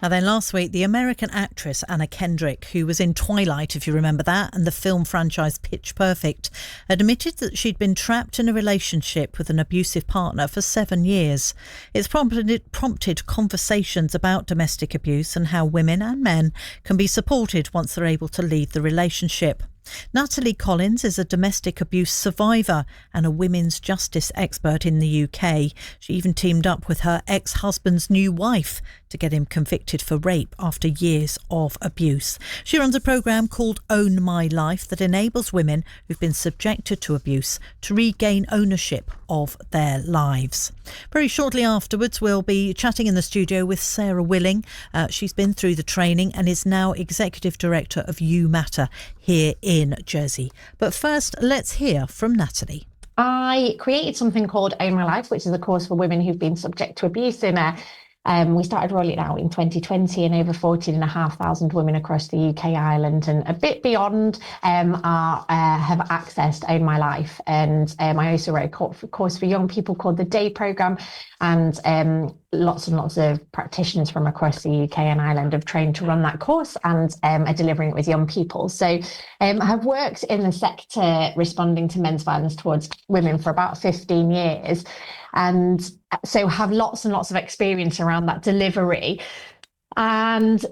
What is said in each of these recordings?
And then last week, the American actress Anna Kendrick, who was in Twilight, if you remember that, and the film franchise Pitch Perfect, admitted that she'd been trapped in a relationship with an abusive partner for 7 years. It's prompted conversations about domestic abuse and how women and men can be supported once they're able to leave the relationship. Natalie Collins is a domestic abuse survivor and a women's justice expert in the UK. She even teamed up with her ex-husband's new wife to get him convicted for rape after years of abuse. She runs a programme called Own My Life that enables women who've been subjected to abuse to regain ownership of their lives. Very shortly afterwards, we'll be chatting in the studio with Sarah Willing. She's been through the training and is now Executive Director of You Matter here in Jersey. But first, let's hear from Natalie. I created something called Own My Life, which is a course for women who've bbeen subject to abuse. We started rolling it out in 2020, and over 14,500 women across the UK, Ireland, and a bit beyond have accessed Own My Life. And I also wrote a course for young people called the Day Programme, and lots and lots of practitioners from across the UK and Ireland have trained to run that course and are delivering it with young people. So I have worked in the sector responding to men's violence towards women for about 15 years. And so have lots and lots of experience around that delivery, and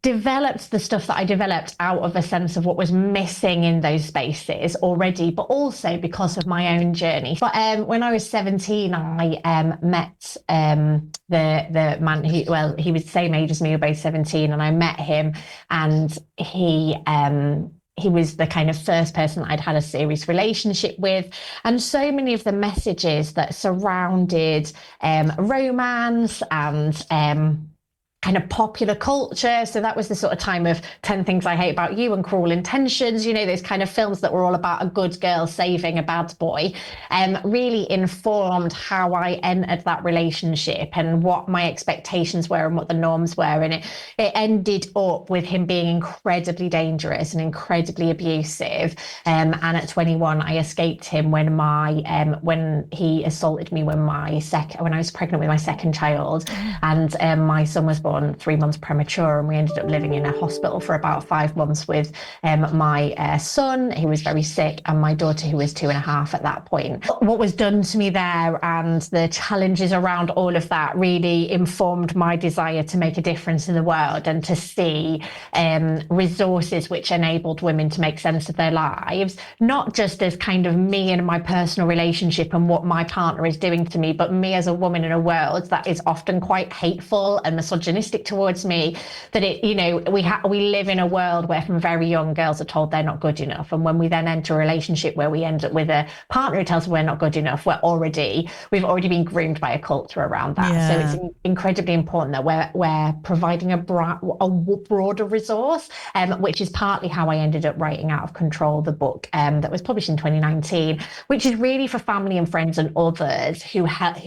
developed the stuff that I developed out of a sense of what was missing in those spaces already, but also because of my own journey. But when I was 17, I met the man who, he was the same age as me, we were both 17, and I met him, and he was the kind of first person that I'd had a serious relationship with. And so many of the messages that surrounded romance and kind of popular culture. So that was the sort of time of 10 Things I Hate About You and Cruel Intentions, those kind of films that were all about a good girl saving a bad boy, really informed how I entered that relationship and what my expectations were and what the norms were. And it ended up with him being incredibly dangerous and incredibly abusive. And at 21, I escaped him when he assaulted me when I was pregnant with my second child, and my son was born 3 months premature, and we ended up living in a hospital for about 5 months with my son, who was very sick, and my daughter, who was 2.5 at that point. What was done to me there and the challenges around all of that really informed my desire to make a difference in the world and to see resources which enabled women to make sense of their lives, not just as kind of me and my personal relationship and what my partner is doing to me, but me as a woman in a world that is often quite hateful and misogynistic towards me. That we live in a world where from very young girls are told they're not good enough, and when we then enter a relationship where we end up with a partner who tells us we're not good enough, we've already been groomed by a culture around that. Yeah. So it's incredibly important that we're providing a broader resource, which is partly how I ended up writing Out of Control, the book that was published in 2019, which is really for family and friends and others who have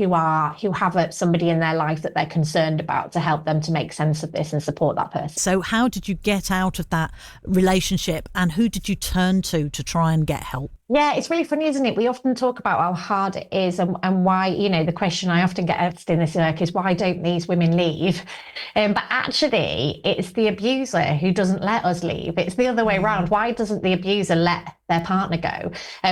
somebody in their life that they're concerned about, to help them to make sense of this and support that person. So how did you get out of that relationship, and who did you turn to try and get help? Yeah, it's really funny, isn't it? We often talk about how hard it is and why, the question I often get asked in this work is, why don't these women leave? But actually, it's the abuser who doesn't let us leave. It's the other way around. Why doesn't the abuser let their partner go?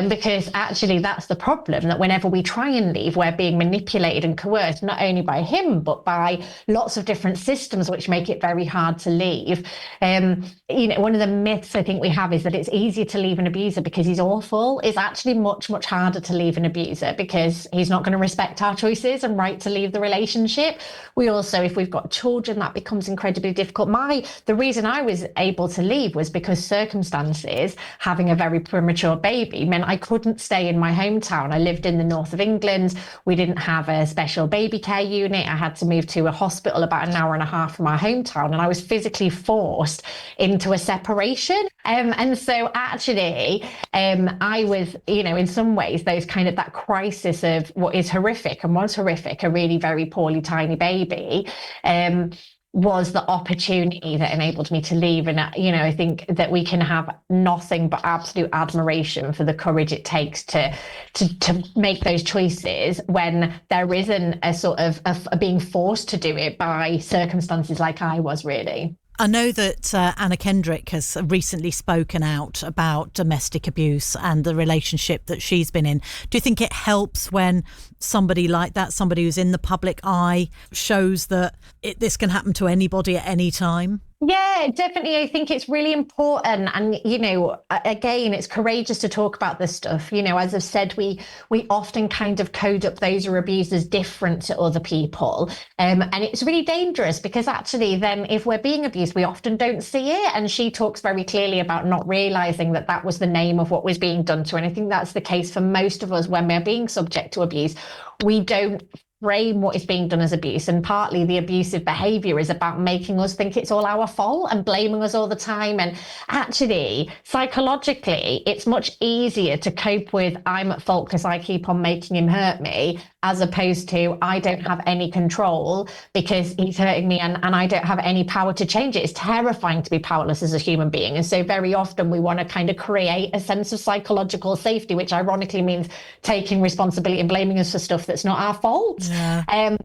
Because actually that's the problem, that whenever we try and leave, we're being manipulated and coerced, not only by him, but by lots of different systems, which make it very hard to leave. One of the myths I think we have is that it's easier to leave an abuser because he's awful. It's actually much, much harder to leave an abuser because he's not going to respect our choices and right to leave the relationship. We also, if we've got children, that becomes incredibly difficult. The reason I was able to leave was because circumstances, having a very premature baby, meant I couldn't stay in my hometown. I lived in the north of England. We didn't have a special baby care unit. I had to move to a hospital about 1.5 hours from our hometown, and I was physically forced into a separation. And so actually, I was, in some ways, that crisis of what is horrific and was horrific, a really very poorly tiny baby, was the opportunity that enabled me to leave. And, I think that we can have nothing but absolute admiration for the courage it takes to make those choices when there isn't a sort of a being forced to do it by circumstances like I was, really. I know that Anna Kendrick has recently spoken out about domestic abuse and the relationship that she's been in. Do you think it helps when somebody like that, somebody who's in the public eye, shows that this can happen to anybody at any time? Yeah, definitely. I think it's really important. And, again, it's courageous to talk about this stuff. As I've said, we often kind of code up those who are abused as different to other people. And it's really dangerous because actually then if we're being abused, we often don't see it. And she talks very clearly about not realizing that that was the name of what was being done to her. And I think that's the case for most of us when we're being subject to abuse. We don't frame what is being done as abuse, and partly the abusive behavior is about making us think it's all our fault and blaming us all the time. And actually, psychologically, it's much easier to cope with I'm at fault because I keep on making him hurt me, as opposed to I don't have any control because he's hurting me and I don't have any power to change it. It's terrifying to be powerless as a human being. And so very often we want to kind of create a sense of psychological safety, which ironically means taking responsibility and blaming us for stuff that's not our fault. Yeah.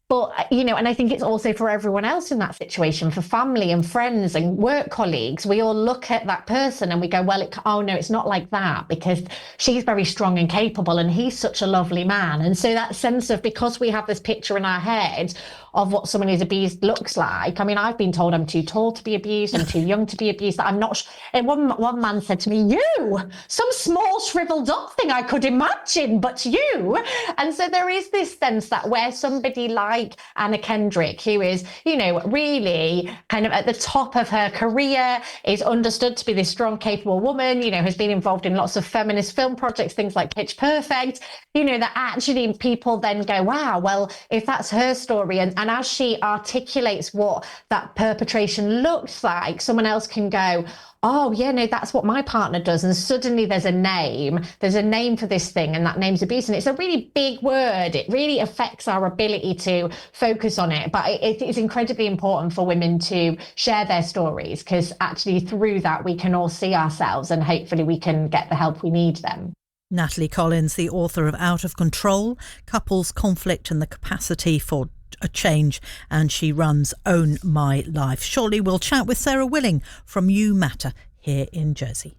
But, and I think it's also for everyone else in that situation, for family and friends and work colleagues. We all look at that person and we go, well, oh, no, it's not like that because she's very strong and capable and he's such a lovely man. And so that sense of, because we have this picture in our head of what someone who's abused looks like. I mean, I've been told I'm too tall to be abused, I'm too young to be abused. I'm not. And one man said to me, "You, some small shriveled up thing I could imagine, but you." And so there is this sense that where somebody like Anna Kendrick, who is, really kind of at the top of her career, is understood to be this strong, capable woman, has been involved in lots of feminist film projects, things like Pitch Perfect, that actually people then go, wow, well, if that's her story, and as she articulates what that perpetration looks like, someone else can go, oh, yeah, no, that's what my partner does. And suddenly there's a name for this thing, and that name's abuse. And it's a really big word. It really affects our ability to focus on it. But it is incredibly important for women to share their stories, because actually through that, we can all see ourselves and hopefully we can get the help we need then. Natalie Collins, the author of Out of Control, Couples, Conflict and the Capacity for a Change, and she runs Own My Life. Shortly we'll chat with Sarah Willing from You Matter here in Jersey.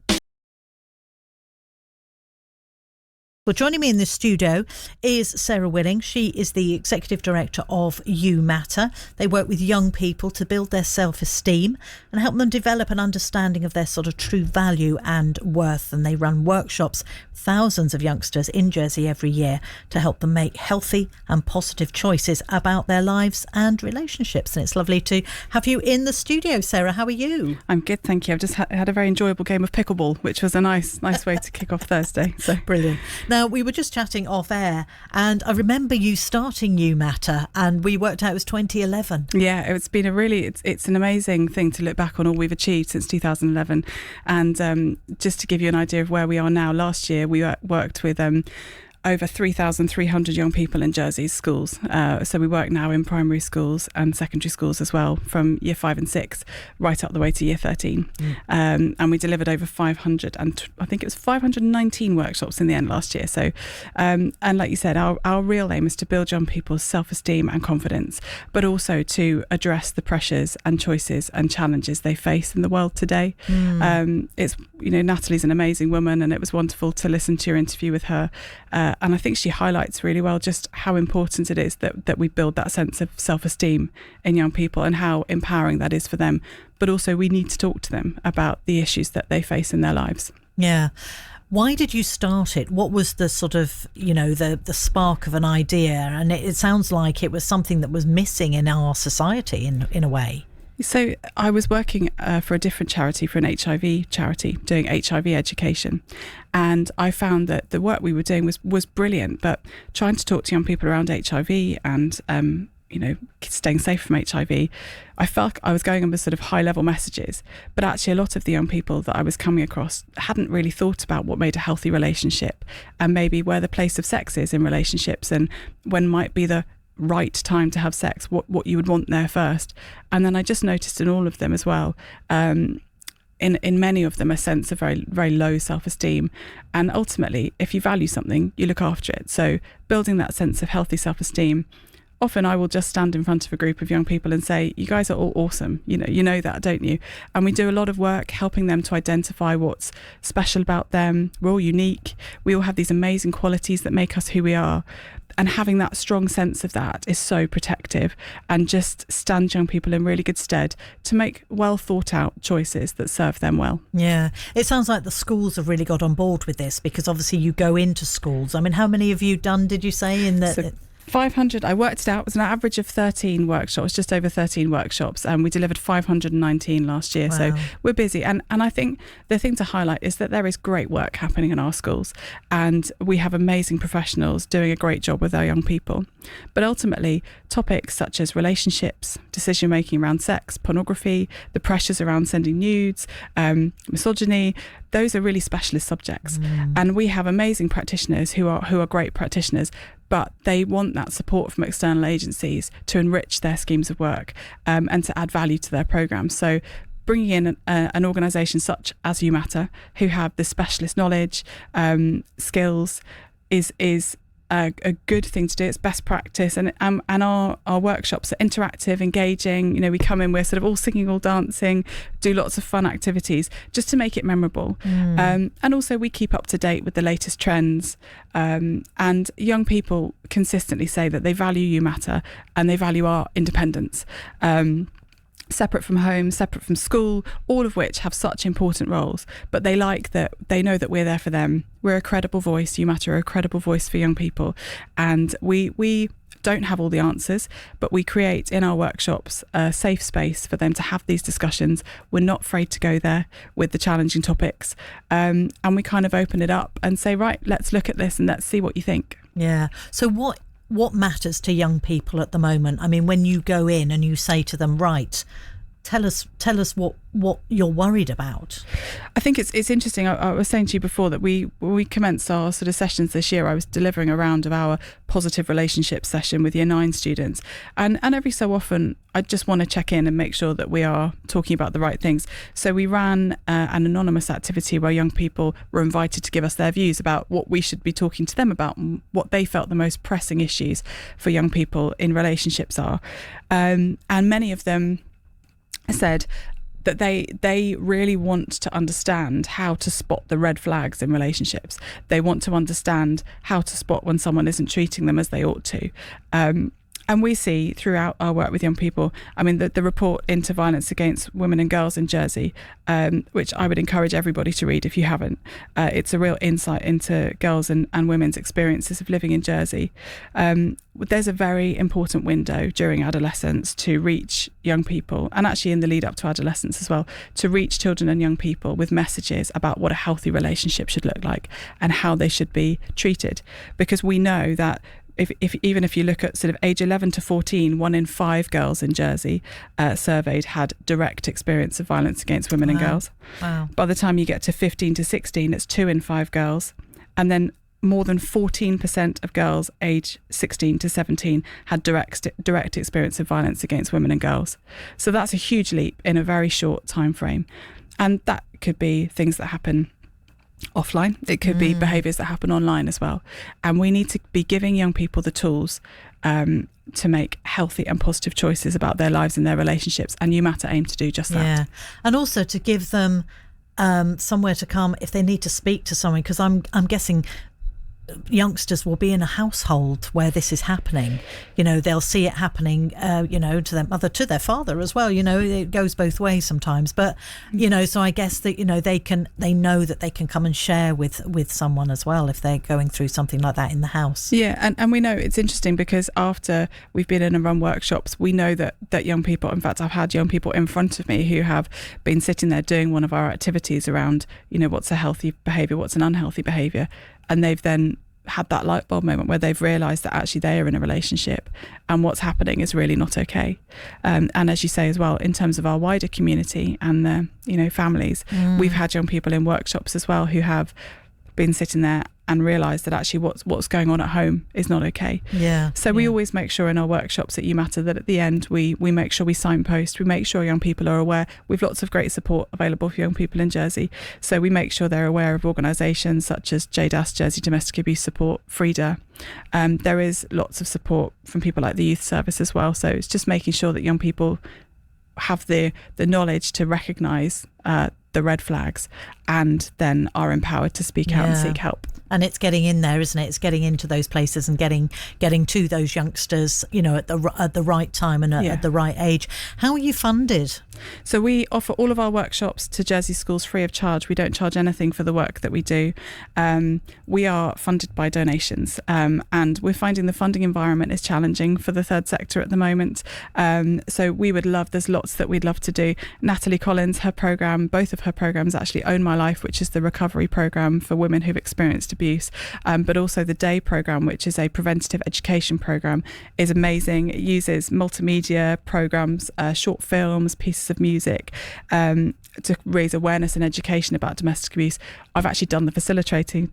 Well, joining me in the studio is Sara Willing. She is the Executive Director of You Matter. They work with young people to build their self-esteem and help them develop an understanding of their sort of true value and worth. And they run workshops, thousands of youngsters in Jersey every year, to help them make healthy and positive choices about their lives and relationships. And it's lovely to have you in the studio, Sarah. How are you? I'm good, thank you. I've just had a very enjoyable game of pickleball, which was a nice way to kick off Thursday. So brilliant. Now, we were just chatting off air and I remember you starting You Matter, and we worked out it was 2011. Yeah, it's been it's an amazing thing to look back on all we've achieved since 2011. And just to give you an idea of where we are now, last year we worked with over 3,300 young people in Jersey's schools. So we work now in primary schools and secondary schools as well, from year 5 and 6 right up the way to year 13. And we delivered over 519 workshops in the end last year. So, and like you said, our real aim is to build young people's self-esteem and confidence, but also to address the pressures and choices and challenges they face in the world today. It's, Natalie's an amazing woman, and it was wonderful to listen to your interview with her. And I think she highlights really well just how important it is that we build that sense of self-esteem in young people and how empowering that is for them. But also we need to talk to them about the issues that they face in their lives. Yeah. Why did you start it? What was the sort of, the spark of an idea? And it sounds like it was something that was missing in our society in a way. So I was working for a different charity, for an HIV charity, doing HIV education. And I found that the work we were doing was brilliant, but trying to talk to young people around HIV and, staying safe from HIV, I felt like I was going on with sort of high level messages, but actually a lot of the young people that I was coming across hadn't really thought about what made a healthy relationship, and maybe where the place of sex is in relationships, and when might be the right time to have sex, what you would want there first. And then I just noticed in all of them as well, in many of them, a sense of very, very low self-esteem. And ultimately, if you value something, you look after it. So building that sense of healthy self-esteem. Often I will just stand in front of a group of young people and say, you guys are all awesome. You know that, don't you? And we do a lot of work helping them to identify what's special about them. We're all unique. We all have these amazing qualities that make us who we are. And having that strong sense of that is so protective, and just stands young people in really good stead to make well thought out choices that serve them well. Yeah, it sounds like the schools have really got on board with this, because obviously you go into schools. I mean, how many have you done, did you say, in the... So 500, I worked it out, it was an average of 13 workshops, just over 13 workshops, and we delivered 519 last year. Wow. So we're busy. And I think the thing to highlight is that there is great work happening in our schools, and we have amazing professionals doing a great job with our young people. But ultimately, topics such as relationships, decision making around sex, pornography, the pressures around sending nudes, misogyny, those are really specialist subjects. And we have amazing practitioners who are great practitioners, but they want that support from external agencies to enrich their schemes of work, and to add value to their programmes. So bringing in an organisation such as You Matter, who have the specialist knowledge, skills, is a good thing to do. It's best practice, and our workshops are interactive, engaging. We come in, we're sort of all singing, all dancing, do lots of fun activities just to make it memorable. And also we keep up to date with the latest trends, and young people consistently say that they value You Matter and they value our independence. Separate from home, separate from school, all of which have such important roles, but they know that we're there for them. We're a credible voice. You Matter are a credible voice for young people, and we don't have all the answers, but we create in our workshops a safe space for them to have these discussions. We're not afraid to go there with the challenging topics, and we kind of open it up and say, right, let's look at this and let's see what you think. Yeah. So what matters to young people at the moment? I mean, when you go in and you say to them, right, tell us what you're worried about. I think it's interesting. I was saying to you before that when we commenced our sort of sessions this year, I was delivering a round of our positive relationships session with Year 9 students, and every so often I just want to check in and make sure that we are talking about the right things. So we ran an anonymous activity where young people were invited to give us their views about what we should be talking to them about, and what they felt the most pressing issues for young people in relationships are, and many of them said that they really want to understand how to spot the red flags in relationships. They want to understand how to spot when someone isn't treating them as they ought to. And we see throughout our work with young people, I mean, the report into violence against women and girls in Jersey, which I would encourage everybody to read if you haven't. It's a real insight into girls and women's experiences of living in Jersey. There's a very important window during adolescence to reach young people, and actually in the lead up to adolescence as well, to reach children and young people with messages about what a healthy relationship should look like and how they should be treated. Because we know that even if you look at sort of age 11 to 14, 1 in 5 girls in Jersey surveyed had direct experience of violence against women and girls. Wow. By the time you get to 15 to 16, it's 2 in 5 girls. And then more than 14% of girls aged 16 to 17 had direct experience of violence against women and girls. So that's a huge leap in a very short time frame. And that could be things that happen offline. It could be behaviours that happen online as well. And we need to be giving young people the tools to make healthy and positive choices about their lives and their relationships. And You Matter aim to do just that. Yeah. And also to give them somewhere to come if they need to speak to someone, because I'm guessing youngsters will be in a household where this is happening. They'll see it happening, to their mother, to their father as well. It goes both ways sometimes. But, so I guess that, they know that they can come and share with someone as well if they're going through something like that in the house. Yeah. And we know it's interesting because after we've been in and run workshops, we know that young people, in fact, I've had young people in front of me who have been sitting there doing one of our activities around, what's a healthy behaviour, what's an unhealthy behaviour. And they've then had that light bulb moment where they've realised that actually they are in a relationship and what's happening is really not okay. And as you say as well, in terms of our wider community and the families, we've had young people in workshops as well who have been sitting there and realised that actually what's going on at home is not okay. Yeah. So we always make sure in our workshops at You Matter that at the end we make sure we signpost, we make sure young people are aware. We've lots of great support available for young people in Jersey. So we make sure they're aware of organisations such as JDAS, Jersey Domestic Abuse Support, Frida. There is lots of support from people like the Youth Service as well. So it's just making sure that young people have the knowledge to recognise the red flags and then are empowered to speak out and seek help. And it's getting in there, isn't it? It's getting into those places and getting to those youngsters, at the right time and at the right age. How are you funded? So we offer all of our workshops to Jersey schools free of charge. We don't charge anything for the work that we do. We are funded by donations, and we're finding the funding environment is challenging for the third sector at the moment. So we would love, there's lots that we'd love to do. Natalie Collins, both of her programs actually Own My Life, which is the recovery program for women who've experienced abuse, but also the Day program, which is a preventative education program, is amazing. It uses multimedia programs, short films, pieces of music, to raise awareness and education about domestic abuse. I've actually done the facilitated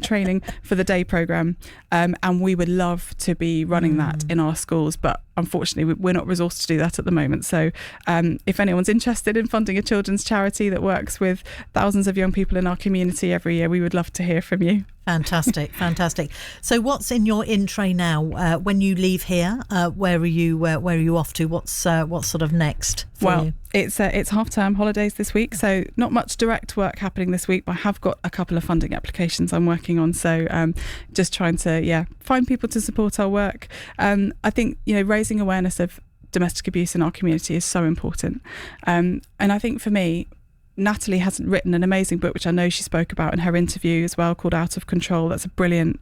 training for the Day program, and we would love to be running that in our schools, but unfortunately we're not resourced to do that at the moment. So if anyone's interested in funding a children's charity that works with thousands of young people in our community every year, we would love to hear from you. Fantastic. So what's in your in tray now? When you leave here, where are you off to? What's sort of next for you? It's half-term holidays this week, so not much direct work happening this week, but I have got a couple of funding applications I'm working on, so just trying to find people to support our work. I think raising awareness of domestic abuse in our community is so important, and I think for me, Natalie has written an amazing book, which I know she spoke about in her interview as well, called Out of Control. That's a brilliant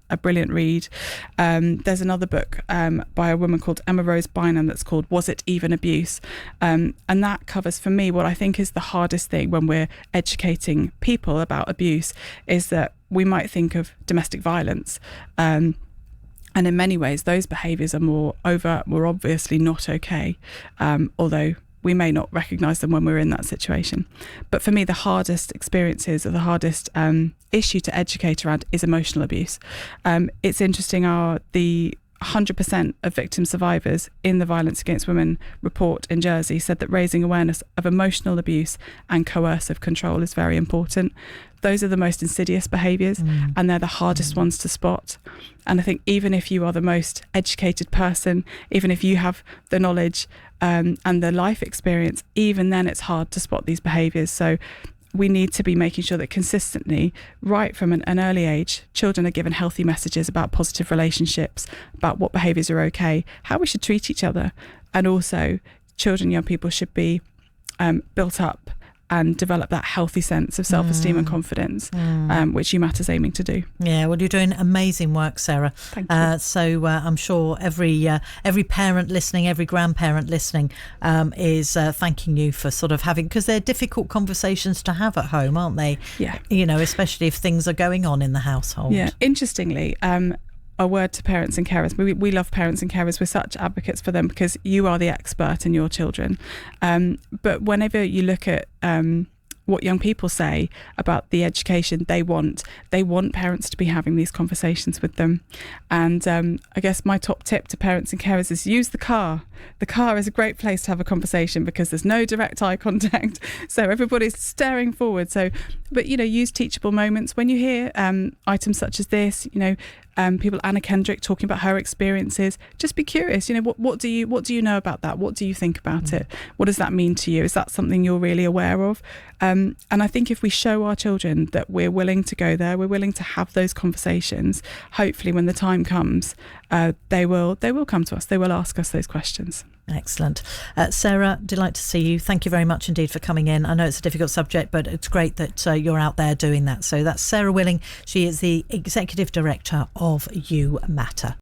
read. There's another book by a woman called Emma Rose Bynum that's called Was It Even Abuse? And that covers, for me, what I think is the hardest thing when we're educating people about abuse is that we might think of domestic violence. And in many ways, those behaviours are more overt, more obviously not okay, although we may not recognise them when we're in that situation. But for me, the hardest experiences or the hardest issue to educate around is emotional abuse. It's interesting, the 100% of victim survivors in the Violence Against Women report in Jersey said that raising awareness of emotional abuse and coercive control is very important. Those are the most insidious behaviours, and they're the hardest ones to spot. And I think even if you are the most educated person, even if you have the knowledge and the life experience, even then it's hard to spot these behaviours. So we need to be making sure that consistently, right from an early age, children are given healthy messages about positive relationships, about what behaviours are okay, how we should treat each other. And also children, young people should be built up and develop that healthy sense of self-esteem and confidence, which You Matter's aiming to do. Yeah, well, you're doing amazing work, Sarah. Thank you. So I'm sure every parent listening, every grandparent listening is thanking you for sort of having, because they're difficult conversations to have at home, aren't they? Yeah. Especially if things are going on in the household. Yeah. Interestingly, a word to parents and carers. We love parents and carers. We're such advocates for them because you are the expert in your children. But whenever you look at what young people say about the education they want parents to be having these conversations with them. And I guess my top tip to parents and carers is use the car. The car is a great place to have a conversation because there's no direct eye contact, so everybody's staring forward. But use teachable moments when you hear items such as this. People, Anna Kendrick talking about her experiences. Just be curious. What do you know about that? What do you think about it? What does that mean to you? Is that something you're really aware of? And I think if we show our children that we're willing to go there, we're willing to have those conversations, hopefully when the time comes, they will come to us. They will ask us those questions. Excellent. Sarah, delight to see you. Thank you very much indeed for coming in. I know it's a difficult subject, but it's great that you're out there doing that. So that's Sarah Willing. She is the Executive Director of You Matter.